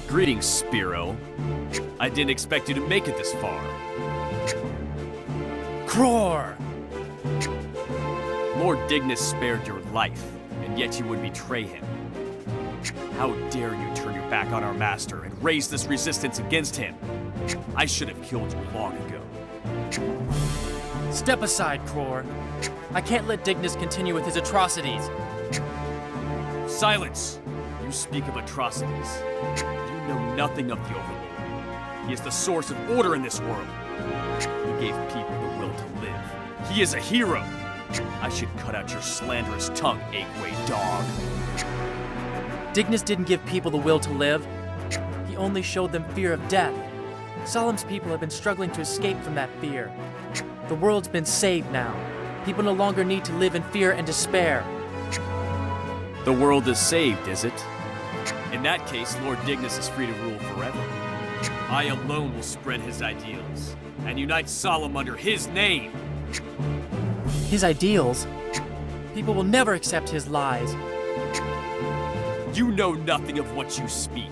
Greetings, Spero. I didn't expect you to make it this far. Cror! Lord Dignus spared your life, and yet you would betray him. How dare you turn your back on our master and raise this resistance against him? I should have killed you long ago. Step aside, Cror. I can't let Dignus continue with his atrocities. Silence! You speak of atrocities. You know nothing of the Overlord. He is the source of order in this world. He gave people the will to live. He is a hero! I should cut out your slanderous tongue, Aeque dog. Dignus didn't give people the will to live. He only showed them fear of death. Solum's people have been struggling to escape from that fear. The world's been saved now. People no longer need to live in fear and despair. The world is saved, is it? In that case, Lord Dignus is free to rule forever. I alone will spread his ideals, and unite Solum under his name. His ideals? People will never accept his lies. You know nothing of what you speak.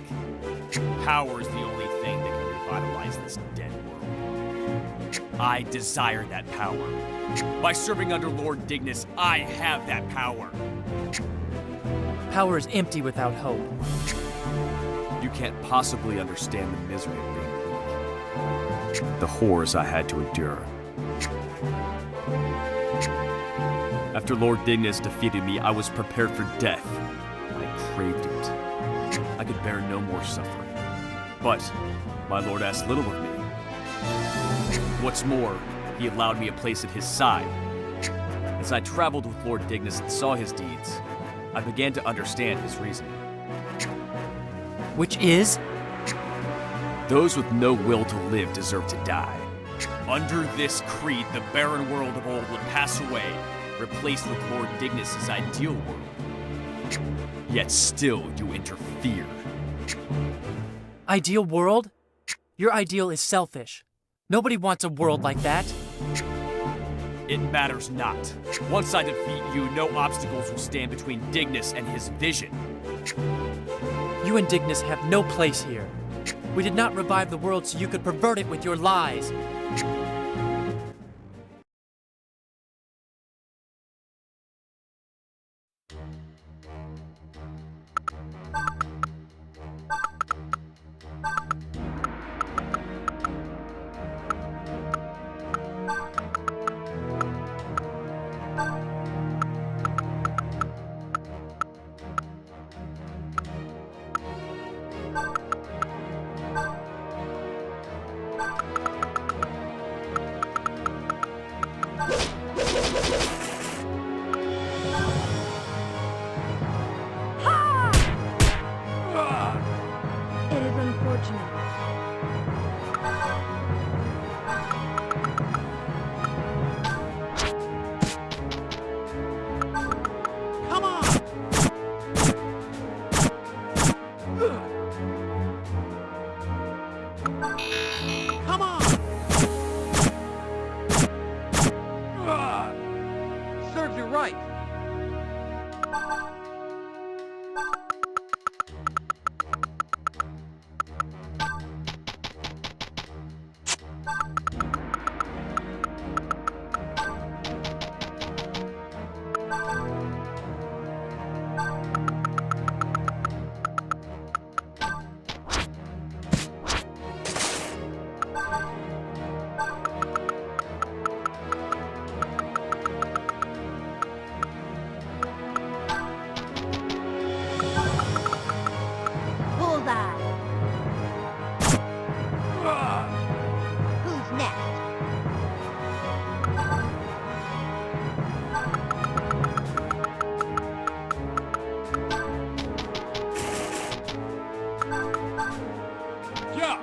Power is the only thing that can revitalize this dead world. I desire that power. By serving under Lord Dignus, I have that power. Power is empty without hope. You can't possibly understand the misery of being weak. The horrors I had to endure. After Lord Dignus defeated me, I was prepared for death. I craved it. I could bear no more suffering. But my lord asked little of me. What's more, he allowed me a place at his side. As I traveled with Lord Dignus and saw his deeds, I began to understand his reasoning. Which is? Those with no will to live deserve to die. Under this creed, the barren world of old would pass away, replaced with Lord Dignus's ideal world. Yet still you interfere. Ideal world? Your ideal is selfish. Nobody wants a world like that. It matters not. Once I defeat you, no obstacles will stand between Dignus and his vision. You and Dignus have no place here. We did not revive the world so you could pervert it with your lies. It is unfortunate. Come on! Come on! Serves you right. Bullseye. Who's next? Yeah!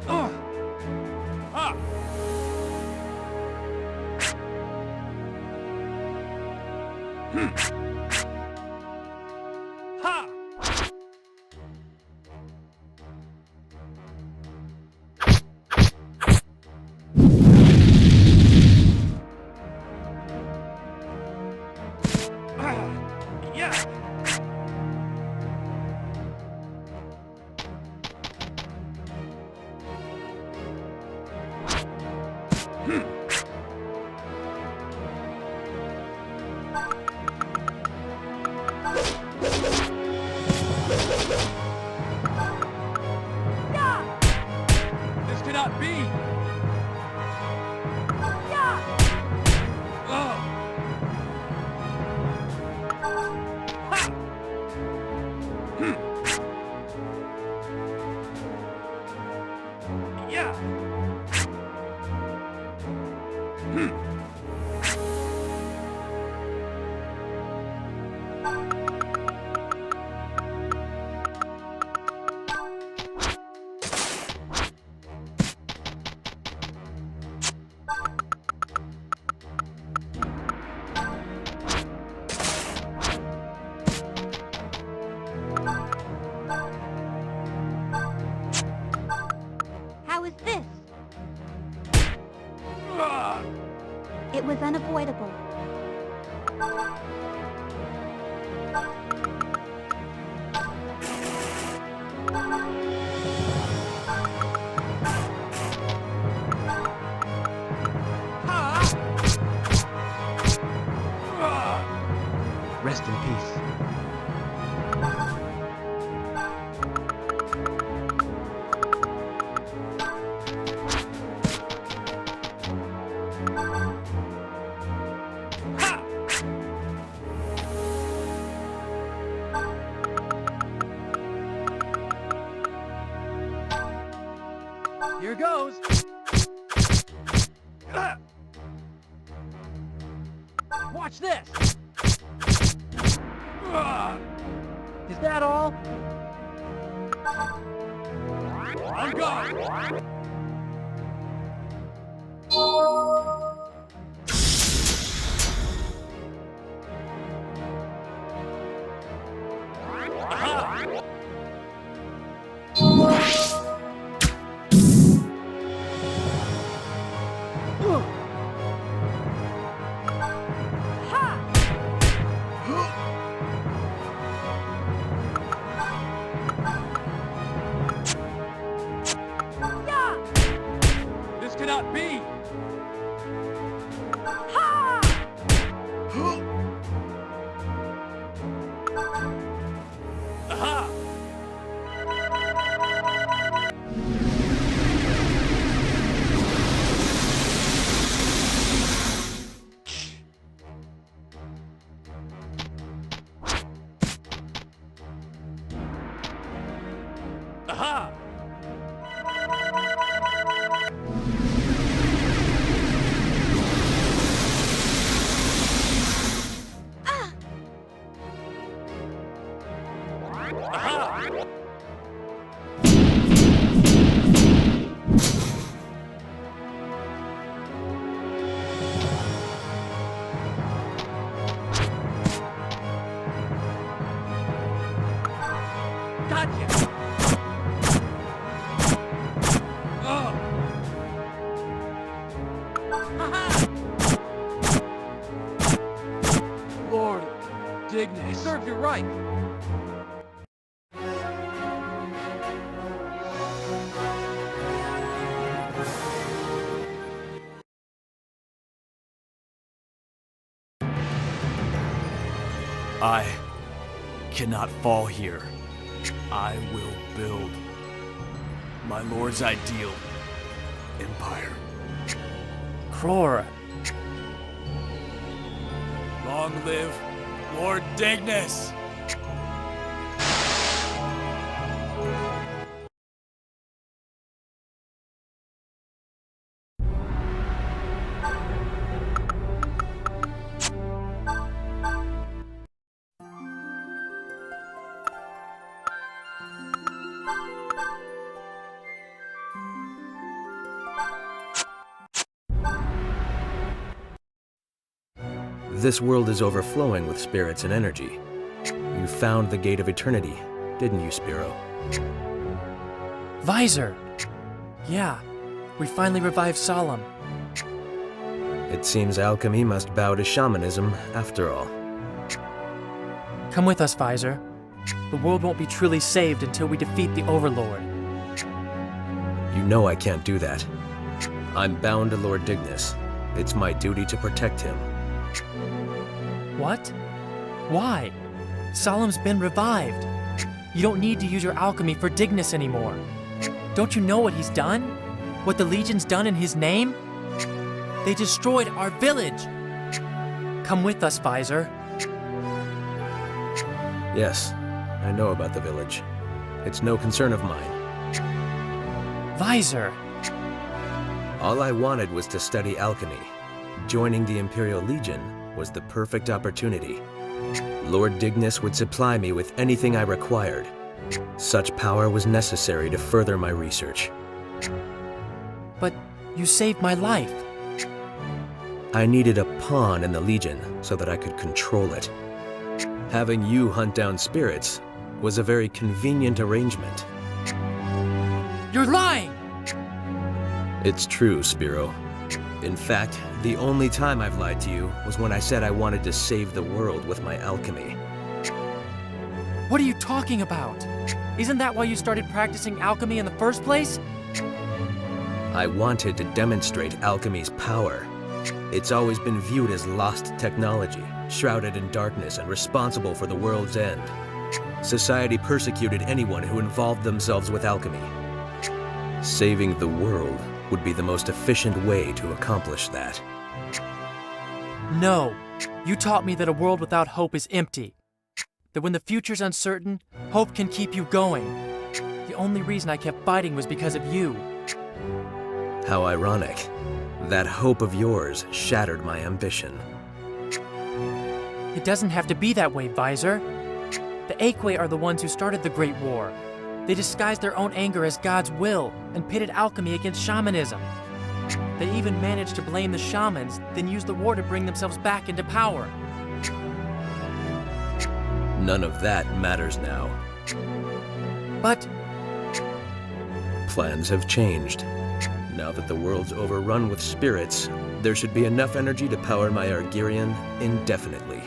Ah! Ha! Yeah! was unavoidable. Rest in peace. Here goes. Watch this. Is that all? I'm gone. This cannot be! Aha! Aha! Aha! Gotcha! Oh! Aha! Lord Dignus, serve you right! I cannot fall here. I will build my lord's ideal empire. Cror, Long live Lord Dignus! This world is overflowing with spirits and energy. You found the Gate of Eternity, didn't you, Spero? Viser! Yeah, we finally revived Solum. It seems alchemy must bow to shamanism after all. Come with us, Viser. The world won't be truly saved until we defeat the Overlord. You know I can't do that. I'm bound to Lord Dignus. It's my duty to protect him. What? Why? Solum's been revived. You don't need to use your alchemy for Dignus anymore. Don't you know what he's done? What the Legion's done in his name? They destroyed our village! Come with us, Viser. Yes, I know about the village. It's no concern of mine. Viser! All I wanted was to study alchemy. Joining the Imperial Legion was the perfect opportunity. Lord Dignus would supply me with anything I required. Such power was necessary to further my research. But you saved my life. I needed a pawn in the Legion so that I could control it. Having you hunt down spirits was a very convenient arrangement. You're lying! It's true, Spero. In fact, the only time I've lied to you was when I said I wanted to save the world with my alchemy. What are you talking about? Isn't that why you started practicing alchemy in the first place? I wanted to demonstrate alchemy's power. It's always been viewed as lost technology, shrouded in darkness and responsible for the world's end. Society persecuted anyone who involved themselves with alchemy. Saving the world would be the most efficient way to accomplish that. No. You taught me that a world without hope is empty. That when the future's uncertain, hope can keep you going. The only reason I kept fighting was because of you. How ironic. That hope of yours shattered my ambition. It doesn't have to be that way, Viser. The Aeque are the ones who started the Great War. They disguised their own anger as God's will and pitted alchemy against shamanism. They even managed to blame the shamans, then used the war to bring themselves back into power. None of that matters now. But Plans have changed. Now that the world's overrun with spirits, there should be enough energy to power my Argyrian indefinitely.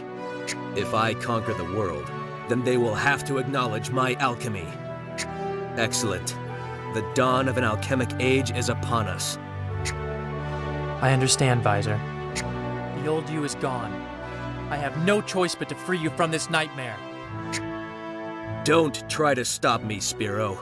If I conquer the world, then they will have to acknowledge my alchemy. Excellent. The dawn of an alchemic age is upon us. I understand, Viser. The old you is gone. I have no choice but to free you from this nightmare. Don't try to stop me, Spero.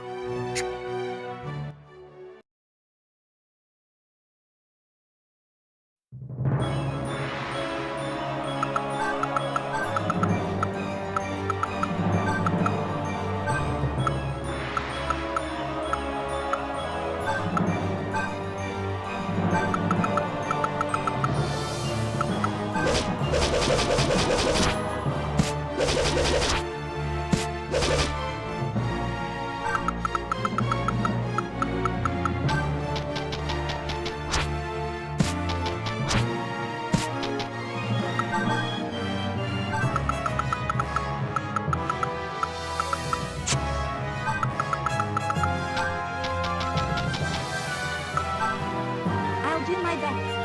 I'll do my best.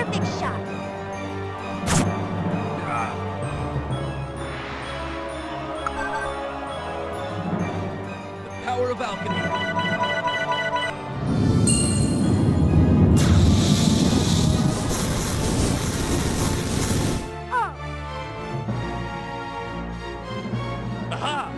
perfect shot. The power of alchemy. Aha!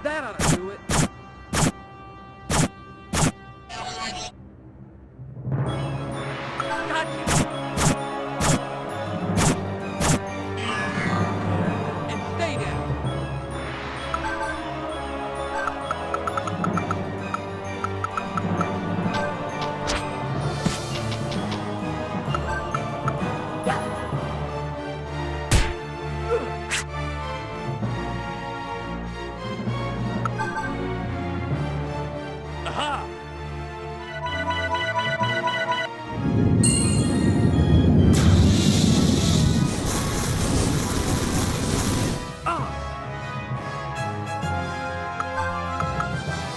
That ought to do it. Gotcha! And stay down. Aha!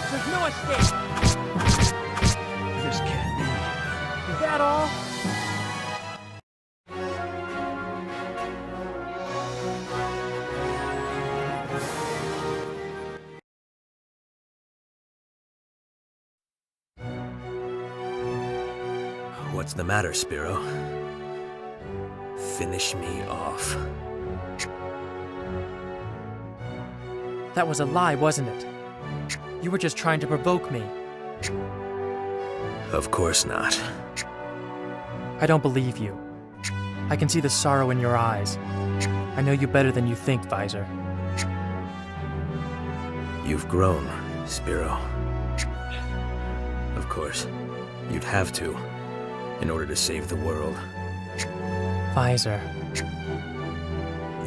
There's no escape! This can't be. Is that all? What's the matter, Spero? Finish me off. That was a lie, wasn't it? You were just trying to provoke me. Of course not. I don't believe you. I can see the sorrow in your eyes. I know you better than you think, Viser. You've grown, Spero. Of course, you'd have to, in order to save the world. Viser.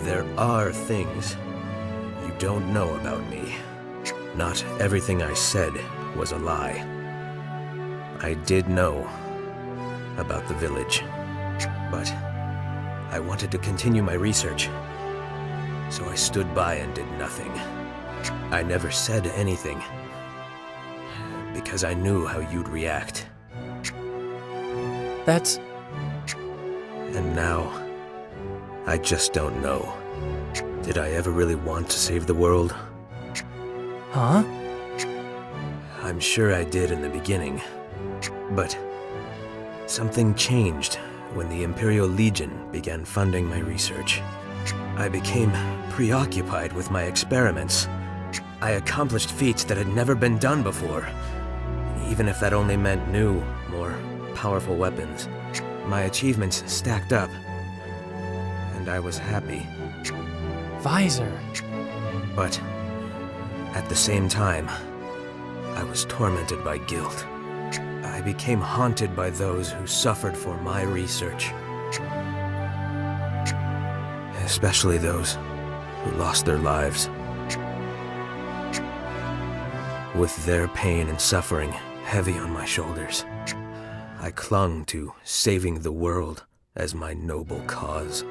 There are things you don't know about me. Not everything I said was a lie. I did know about the village, but I wanted to continue my research, so I stood by and did nothing. I never said anything, because I knew how you'd react. That's... And now, I just don't know. Did I ever really want to save the world? Huh? I'm sure I did in the beginning, but something changed when the Imperial Legion began funding my research. I became preoccupied with my experiments. I accomplished feats that had never been done before, even if that only meant new, more powerful weapons. My achievements stacked up, and I was happy. Viser. But at the same time, I was tormented by guilt. I became haunted by those who suffered for my research. Especially those who lost their lives. With their pain and suffering heavy on my shoulders, I clung to saving the world as my noble cause.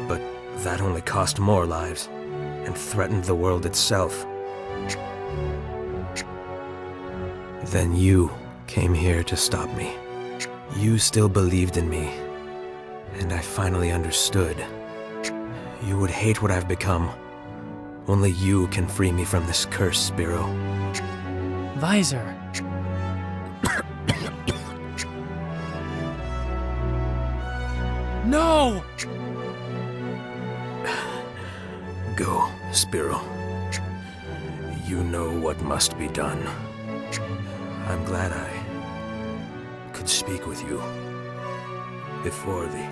But that only cost more lives and threatened the world itself. Then you came here to stop me. You still believed in me, and I finally understood. You would hate what I've become. Only you can free me from this curse, Spero. Viser. No! Go, Spero. You know what must be done. I'm glad I could speak with you before the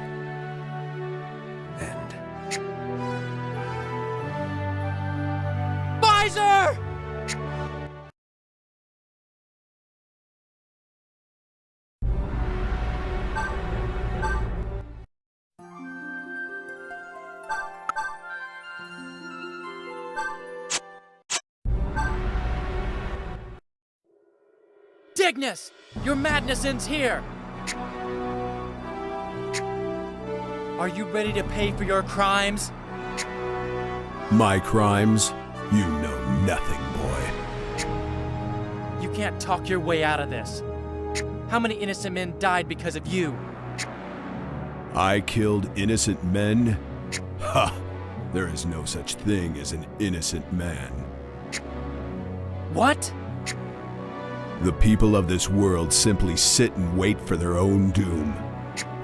end. Dignus! Your madness ends here! Are you ready to pay for your crimes? My crimes? You know nothing, boy. You can't talk your way out of this. How many innocent men died because of you? I killed innocent men? Ha! There is no such thing as an innocent man. What? The people of this world simply sit and wait for their own doom.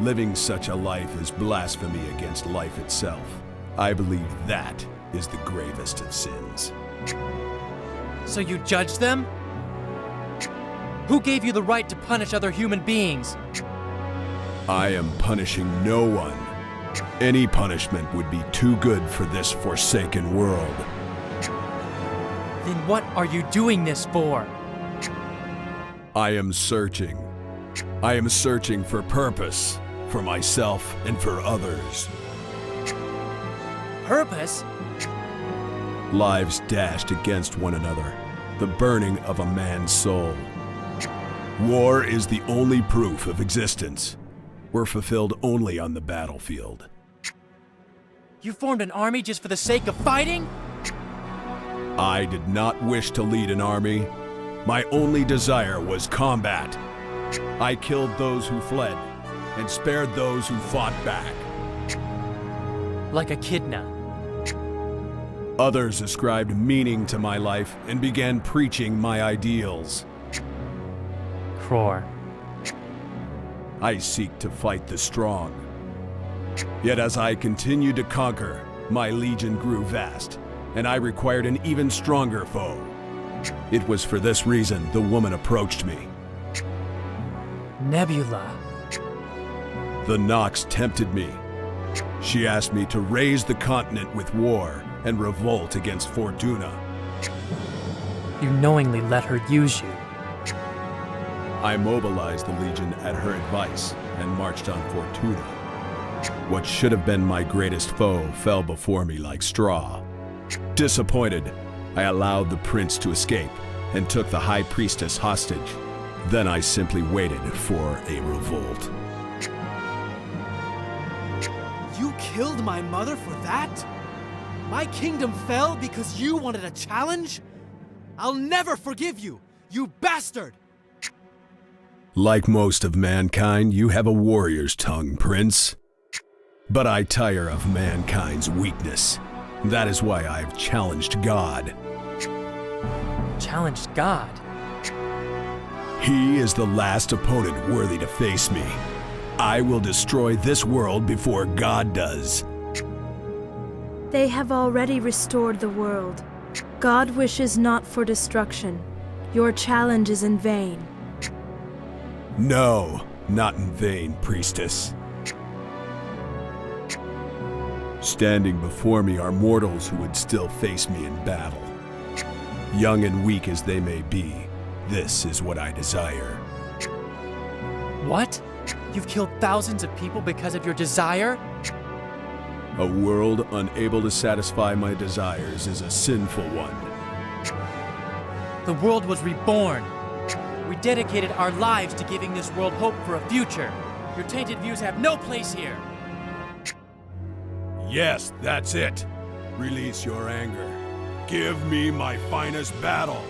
Living such a life is blasphemy against life itself. I believe that is the gravest of sins. So you judge them? Who gave you the right to punish other human beings? I am punishing no one. Any punishment would be too good for this forsaken world. Then what are you doing this for? I am searching. I am searching for purpose, for myself and for others. Purpose? Lives dashed against one another, the burning of a man's soul. War is the only proof of existence. We're fulfilled only on the battlefield. You formed an army just for the sake of fighting? I did not wish to lead an army. My only desire was combat. I killed those who fled and spared those who fought back. Like Echidna. Others ascribed meaning to my life and began preaching my ideals. Cror. I seek to fight the strong. Yet as I continued to conquer, my legion grew vast, and I required an even stronger foe. It was for this reason the woman approached me. Nebula. The Nox tempted me. She asked me to raise the continent with war and revolt against Fortuna. You knowingly let her use you. I mobilized the Legion at her advice and marched on Fortuna. What should have been my greatest foe fell before me like straw. Disappointed, I allowed the prince to escape and took the High Priestess hostage. Then I simply waited for a revolt. You killed my mother for that? My kingdom fell because you wanted a challenge? I'll never forgive you, you bastard! Like most of mankind, you have a warrior's tongue, Prince. But I tire of mankind's weakness. That is why I've challenged God. Challenged God? He is the last opponent worthy to face me. I will destroy this world before God does. They have already restored the world. God wishes not for destruction. Your challenge is in vain. No, not in vain, priestess. Standing before me are mortals who would still face me in battle. Young and weak as they may be, this is what I desire. What? You've killed thousands of people because of your desire? A world unable to satisfy my desires is a sinful one. The world was reborn. We dedicated our lives to giving this world hope for a future. Your tainted views have no place here. Yes, that's it. Release your anger. Give me my finest battle.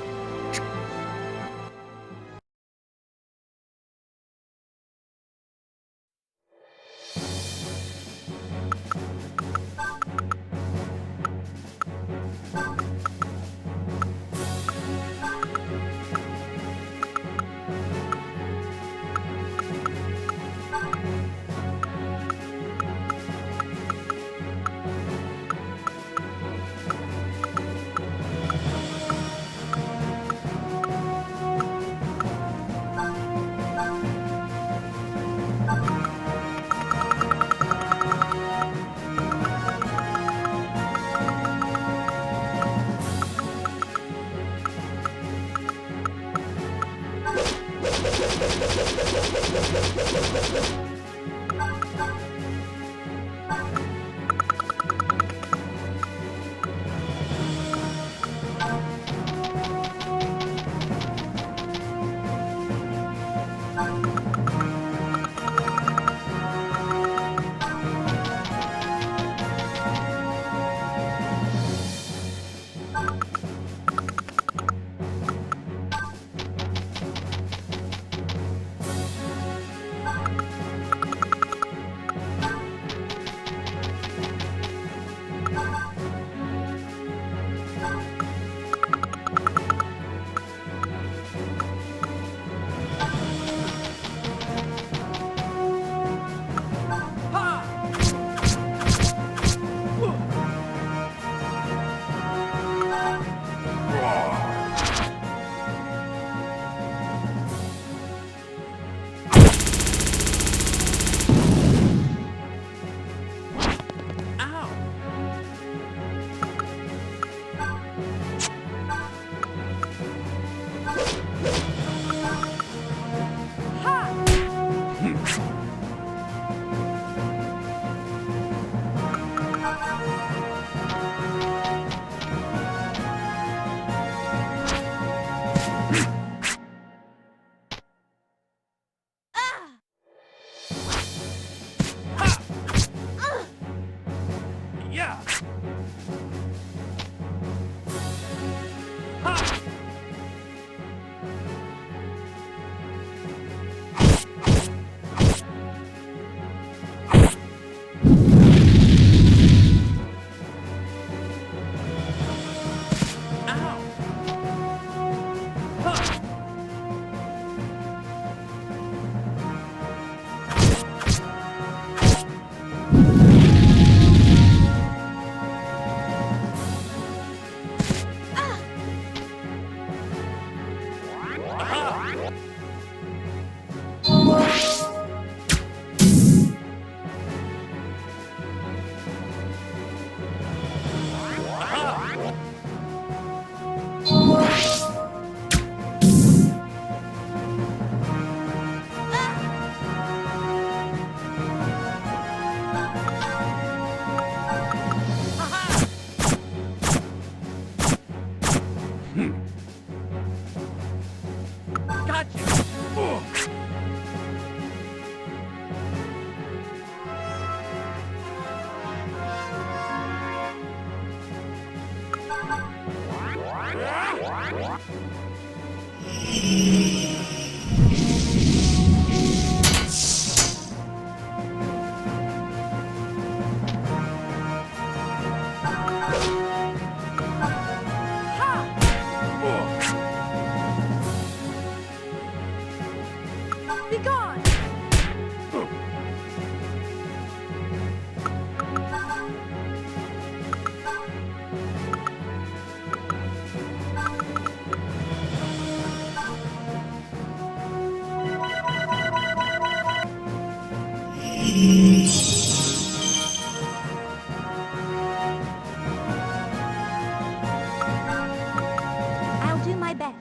Be gone! I'll do my best.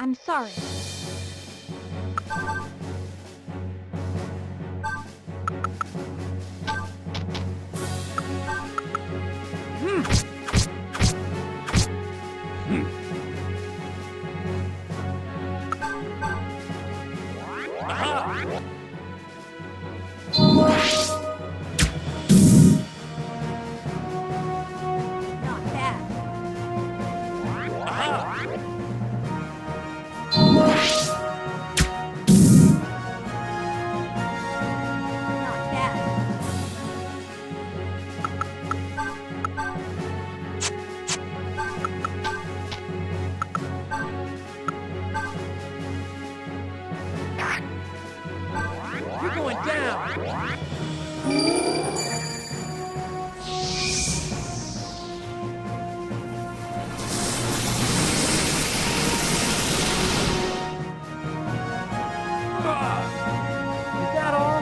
I'm sorry. Not bad. Not bad. You're going down! Is that all?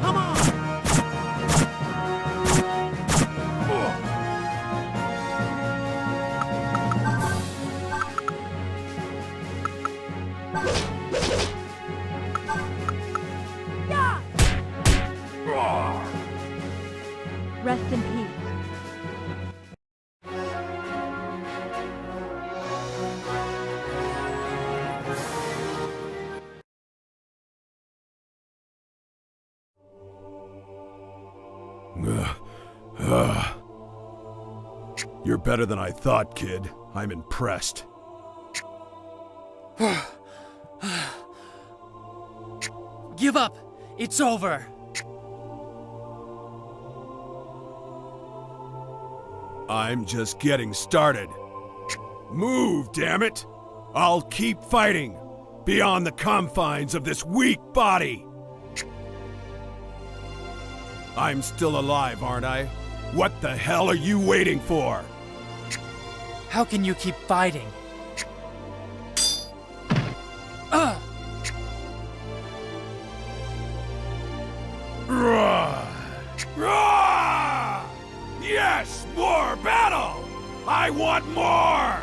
Come on! Yeah! Rest in peace. You're better than I thought, kid. I'm impressed. Give up! It's over! I'm just getting started. Move, damn it! I'll keep fighting, beyond the confines of this weak body! I'm still alive, aren't I? What the hell are you waiting for? How can you keep fighting? Yes, more battle! I want more!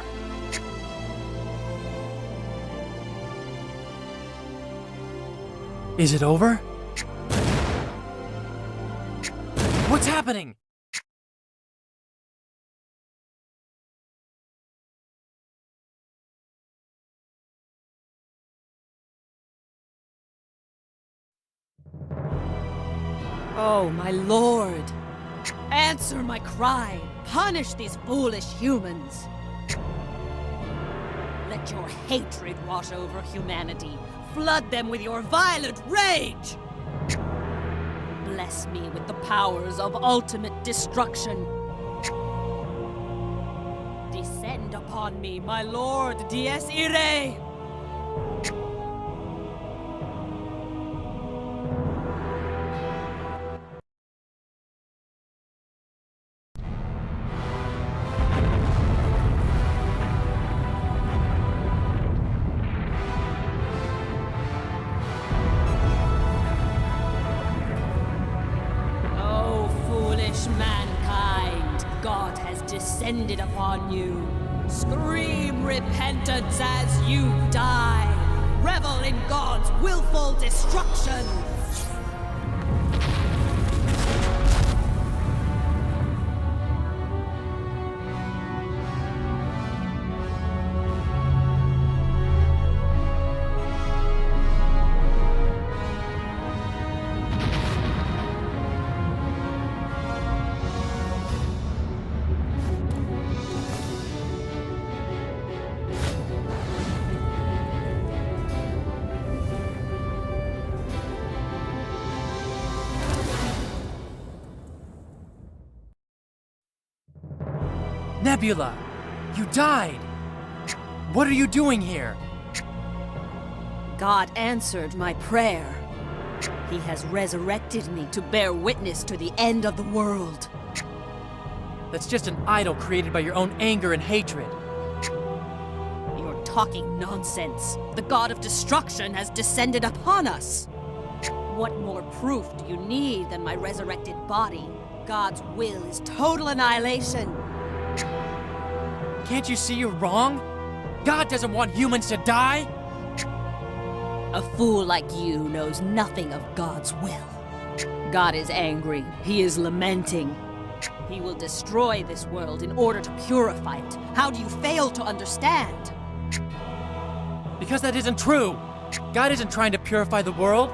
Is it over? What's happening? Oh, my lord! Answer my cry! Punish these foolish humans! Let your hatred wash over humanity. Flood them with your violent rage! Bless me with the powers of ultimate destruction. Descend upon me, my lord Dies Irae! Mankind, God has descended upon you. Scream repentance as you die. Revel in God's willful destruction. Nebula! You died! What are you doing here? God answered my prayer. He has resurrected me to bear witness to the end of the world. That's just an idol created by your own anger and hatred. You're talking nonsense. The god of destruction has descended upon us. What more proof do you need than my resurrected body? God's will is total annihilation. Can't you see you're wrong? God doesn't want humans to die! A fool like you knows nothing of God's will. God is angry. He is lamenting. He will destroy this world in order to purify it. How do you fail to understand? Because that isn't true! God isn't trying to purify the world.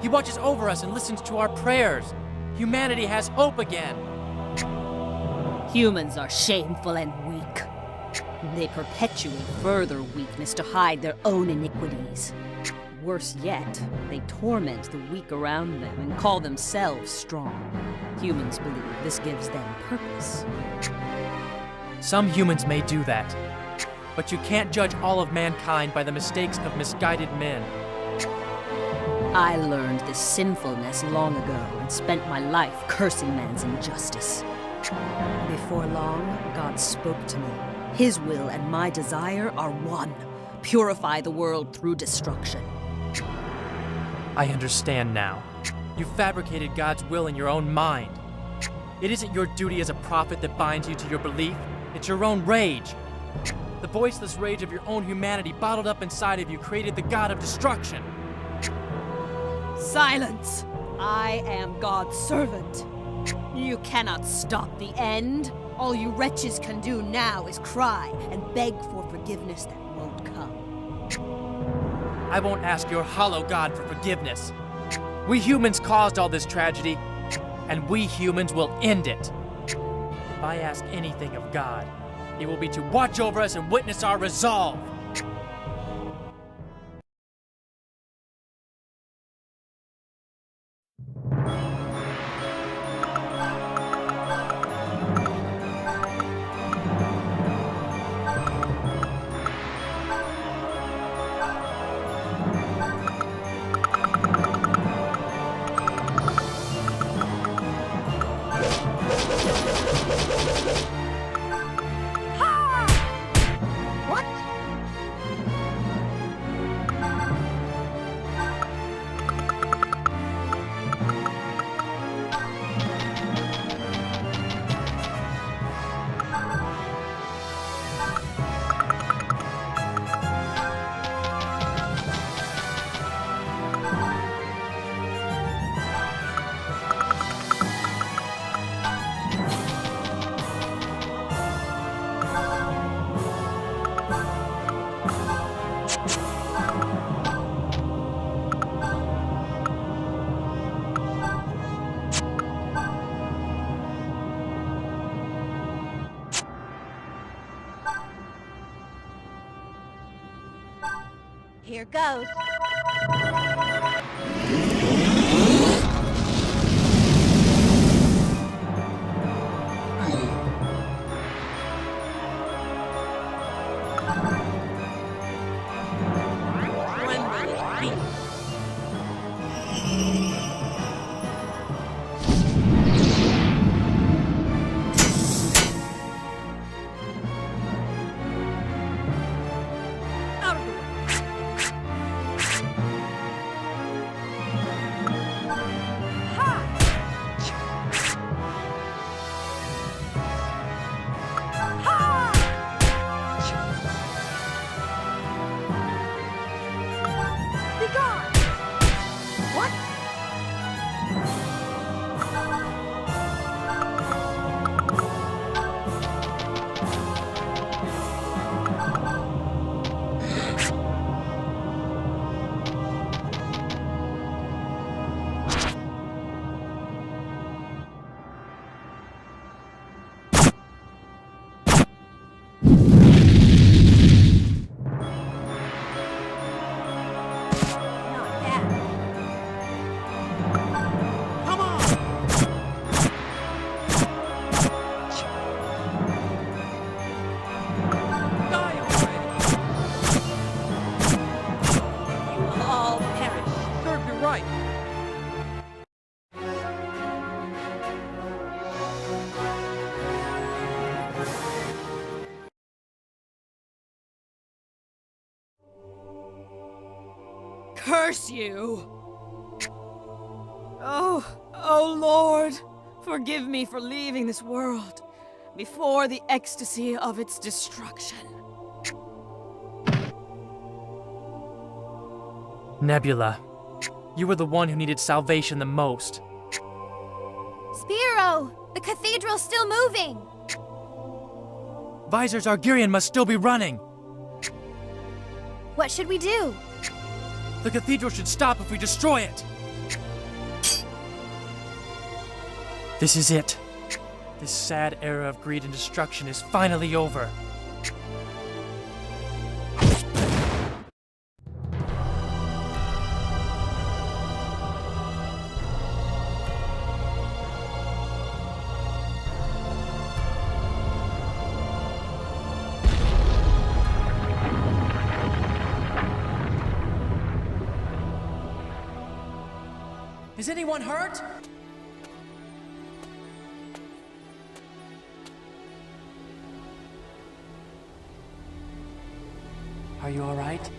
He watches over us and listens to our prayers. Humanity has hope again. Humans are shameful and weak. They perpetuate further weakness to hide their own iniquities. Worse yet, they torment the weak around them and call themselves strong. Humans believe this gives them purpose. Some humans may do that, but you can't judge all of mankind by the mistakes of misguided men. I learned this sinfulness long ago and spent my life cursing man's injustice. Before long, God spoke to me. His will and my desire are one. Purify the world through destruction. I understand now. You fabricated God's will in your own mind. It isn't your duty as a prophet that binds you to your belief. It's your own rage. The voiceless rage of your own humanity bottled up inside of you created the god of destruction. Silence! I am God's servant. You cannot stop the end. All you wretches can do now is cry and beg for forgiveness that won't come. I won't ask your hollow god for forgiveness. We humans caused all this tragedy, and we humans will end it. If I ask anything of God, it will be to watch over us and witness our resolve. Here goes. curse you! Oh Lord, forgive me for leaving this world before the ecstasy of its destruction. Nebula, you were the one who needed salvation the most. Spero! The cathedral's still moving! Viser's Argyrian must still be running. What should we do? The cathedral should stop if we destroy it. This is it. This sad era of greed and destruction is finally over. Is anyone hurt? Are you all right?